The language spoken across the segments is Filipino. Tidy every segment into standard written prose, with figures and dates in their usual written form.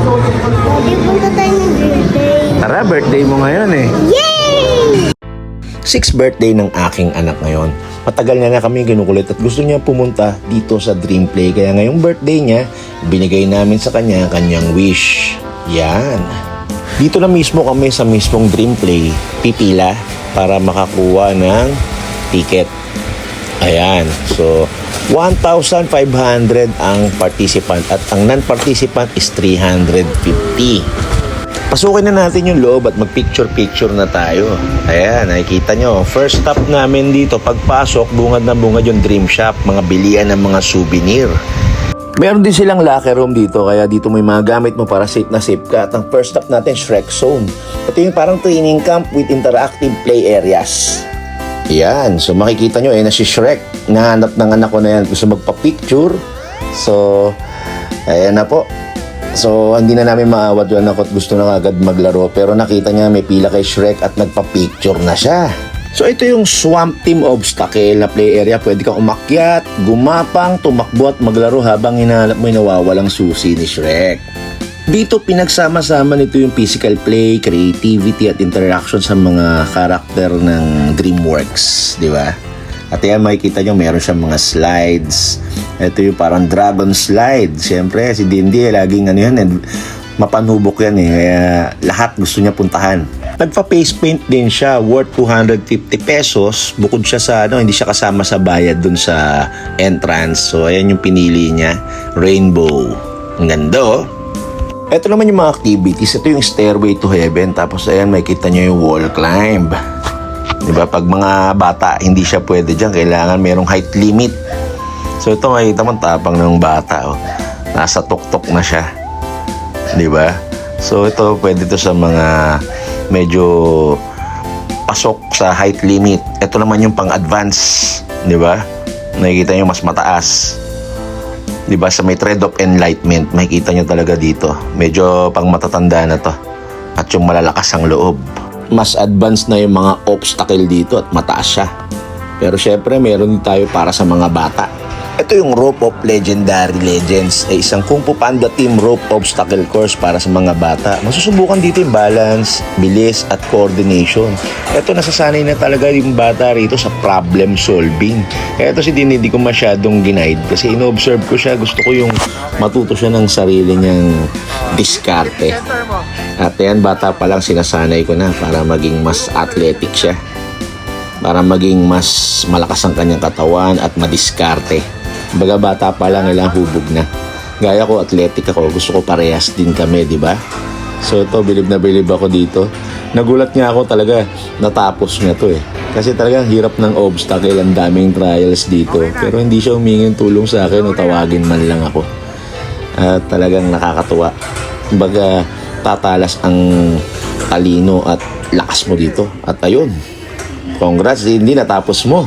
Daddy, punta tayo ng birthday. Tara, birthday mo ngayon eh. Yay! 6th birthday ng aking anak ngayon. Matagal na kami kinukulit at gusto niya pumunta dito sa Dream Play. Kaya ngayong birthday niya, binigay namin sa kanya kanyang wish. Yan. Dito na mismo kami sa mismong Dream Play, pipila para makakuha ng ticket. Ayan. So, 1,500 ang participant at ang non-participant is 350. Pasukin na natin yung loob at mag-picture-picture na tayo. Ayan, nakikita nyo. First stop namin dito, pagpasok, bungad na bungad yung Dream Shop, mga bilian ng mga souvenir. Meron din silang locker room dito, kaya dito may mga gamit mo para safe na safe ka. At ang first stop natin, Shrek Zone. Ito yung parang training camp with interactive play areas. Ayan, so makikita nyo, na si Shrek. Nahanap ng anak ko na yan, gusto magpa-picture. So, ayan na po. So, hindi na namin maawat yung anak ko at gusto na agad maglaro. Pero nakita niya may pila kay Shrek at nagpa-picture na siya. So, ito yung Swamp Team Obstacle na play area. Pwede kang umakyat, gumapang, tumakbo at maglaro habang hinahanap mo yung nawawalang susi ni Shrek. Dito, pinagsama-sama nito yung physical play, creativity at interaction sa mga karakter ng DreamWorks. Di ba? At yan, makikita nyo, meron siyang mga slides. Ito yung parang dragon slide. Siyempre, si Dindy, laging ano yan, mapanubok yan eh. Kaya lahat gusto niya puntahan. Nagpa-face paint din siya, worth 250 pesos. Bukod siya sa, hindi siya kasama sa bayad dun sa entrance. So, ayan yung pinili niya. Rainbow. Ang ganda oh. Ito naman yung mga activities. Ito yung Stairway to Heaven. Tapos, ayan, makikita nyo yung wall climb. Diba? Pag mga bata, hindi siya pwede dyan. Kailangan merong height limit. So, ito makikita mo, tapang ng bata. Oh. Nasa tuktok na siya. Diba? So, ito, pwede to sa mga medyo pasok sa height limit. Ito naman yung pang-advance. Diba? Nakikita nyo, mas mataas. Diba? Sa may thread of enlightenment, makikita nyo talaga dito. Medyo pang matatanda na to. At yung malalakas ang loob. Mas advanced na yung mga obstacle dito at mataas siya. Pero syempre, meron din tayo para sa mga bata. Ito yung Rope of Legendary Legends, ay isang Kung Fu Panda Team Rope Obstacle Course para sa mga bata. Masusubukan dito yung balance, bilis at coordination. Ito, nasasanay na talaga yung bata rito sa problem solving. Kaya ito si Din, hindi ko masyadong ginaid kasi ino-observe ko siya. Gusto ko yung matuto siya ng sarili niyang diskarte. At yan, bata pa lang sinasanay ko na para maging mas athletic siya. Para maging mas malakas ang kanyang katawan at madiskarte. Baga bata pa lang, ilang hubog na. Gaya ko, athletic ako. Gusto ko parehas din kami, di ba? So ito, bilib na bilib ako dito. Nagulat nga ako talaga, natapos niya to eh. Kasi talagang hirap ng obstacle, ang daming trials dito. Pero hindi siya humingin tulong sa akin o tawagin man lang ako. At talagang nakakatuwa. Baga, tatalas ang talino at lakas mo dito. At ayun, congrats, hindi natapos mo.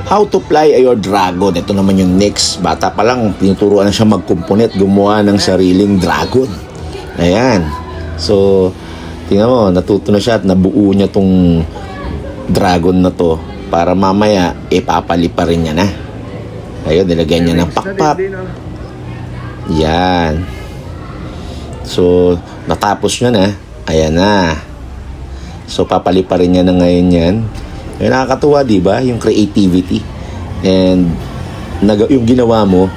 How to fly your dragon. Ito naman yung next. Bata pa lang, tinuturuan na siya mag-component, gumawa ng sariling dragon. Ayan. So, tingnan mo, natuto na siya at nabuo niya tong dragon na to para mamaya, papalipa rin niya na. Ayun, nilagyan niya ng pakpak. Yan. So, natapos niya na. Ayan na. So, papalipa rin niya na ngayon yan. Ay, nakakatuwa, di ba? Yung creativity. And yung ginawa mo,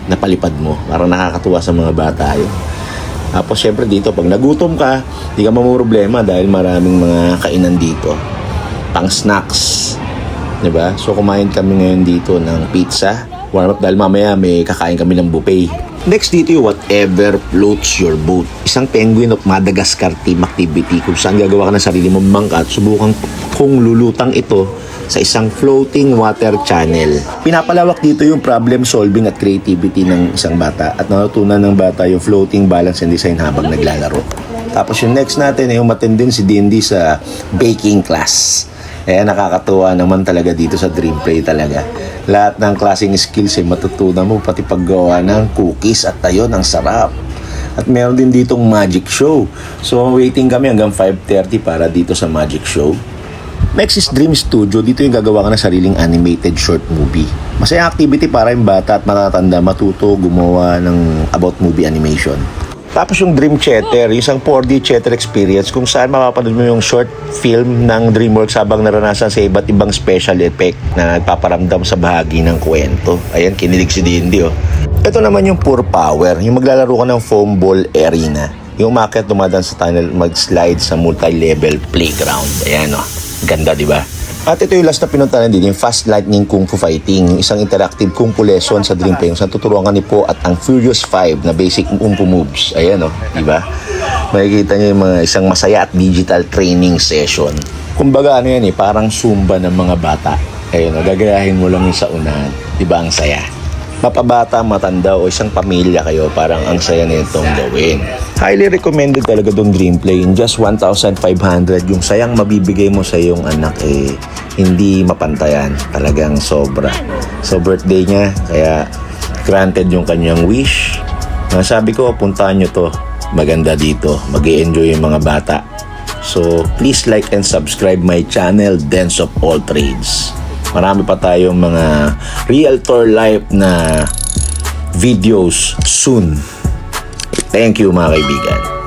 napalipad mo. Parang nakakatuwa sa mga bata yun. Tapos, syempre dito, pag nagutom ka, di ka mamumroblema dahil maraming mga kainan dito. Pang snacks. Di ba? So, kumain kami ngayon dito ng pizza. Warm up dahil mamaya may kakain kami ng buffet. Next dito yung Whatever Floats Your Boat. Isang Penguin of Madagascar team activity kung saan gagawa ka ng sarili mong bangka at subukan kung lulutang ito sa isang floating water channel. Pinapalawak dito yung problem solving at creativity ng isang bata at natutunan ng bata yung floating balance and design habang naglalaro. Tapos yung next natin ay umattend din si Dindy sa baking class. Nakakatuwa naman talaga dito sa Dream Play talaga. Lahat ng klaseng skills matutunan mo, pati paggawa ng cookies at ayun, ang sarap. At meron din ditong magic show. So waiting kami hanggang 5:30 para dito sa magic show. Next is Dream Studio. Dito yung gagawa ka ng sariling animated short movie. Masaya activity para yung bata at matatanda matuto gumawa ng about movie animation. Tapos yung Dream Theater, isang 4D theater experience kung saan mapapanood mo yung short film ng DreamWorks habang naranasan sa iba't ibang special effect na nagpaparamdam sa bahagi ng kwento. Ayan, kinilig si Dindy oh. Ito naman yung Pure Power, yung maglalaro ka ng foam ball arena. Yung umakyat dumadaan sa tunnel, mag-slide sa multi-level playground. Ayan oh, ganda di ba? At ito yung last na pinuntahan din, yung Fast Lightning Kung Fu Fighting, yung isang interactive Kung Fu lesson sa Dream Play, yung saan tuturuan ka ni Po at ang Furious 5 na basic Kung Fu moves. Ayan o, diba? Makikita nyo yung mga isang masaya at digital training session. Kumbaga ano yan parang Zumba ng mga bata. Ayun o, gagayahin mo lang yung sa unahan. Diba ang saya? Mapabata, matanda o isang pamilya kayo, parang ang saya na itong gawin. Highly recommended talaga itong Dream Play. In just 1,500, yung sayang mabibigay mo sa iyong anak hindi mapantayan. Talagang sobra. So birthday niya, kaya granted yung kanyang wish. Sabi ko, puntahan nyo to. Maganda dito. Mag-i-enjoy yung mga bata. So please like and subscribe my channel, Dance of All Trades. Marami pa tayong mga realtor life na videos soon. Thank you mga kaibigan.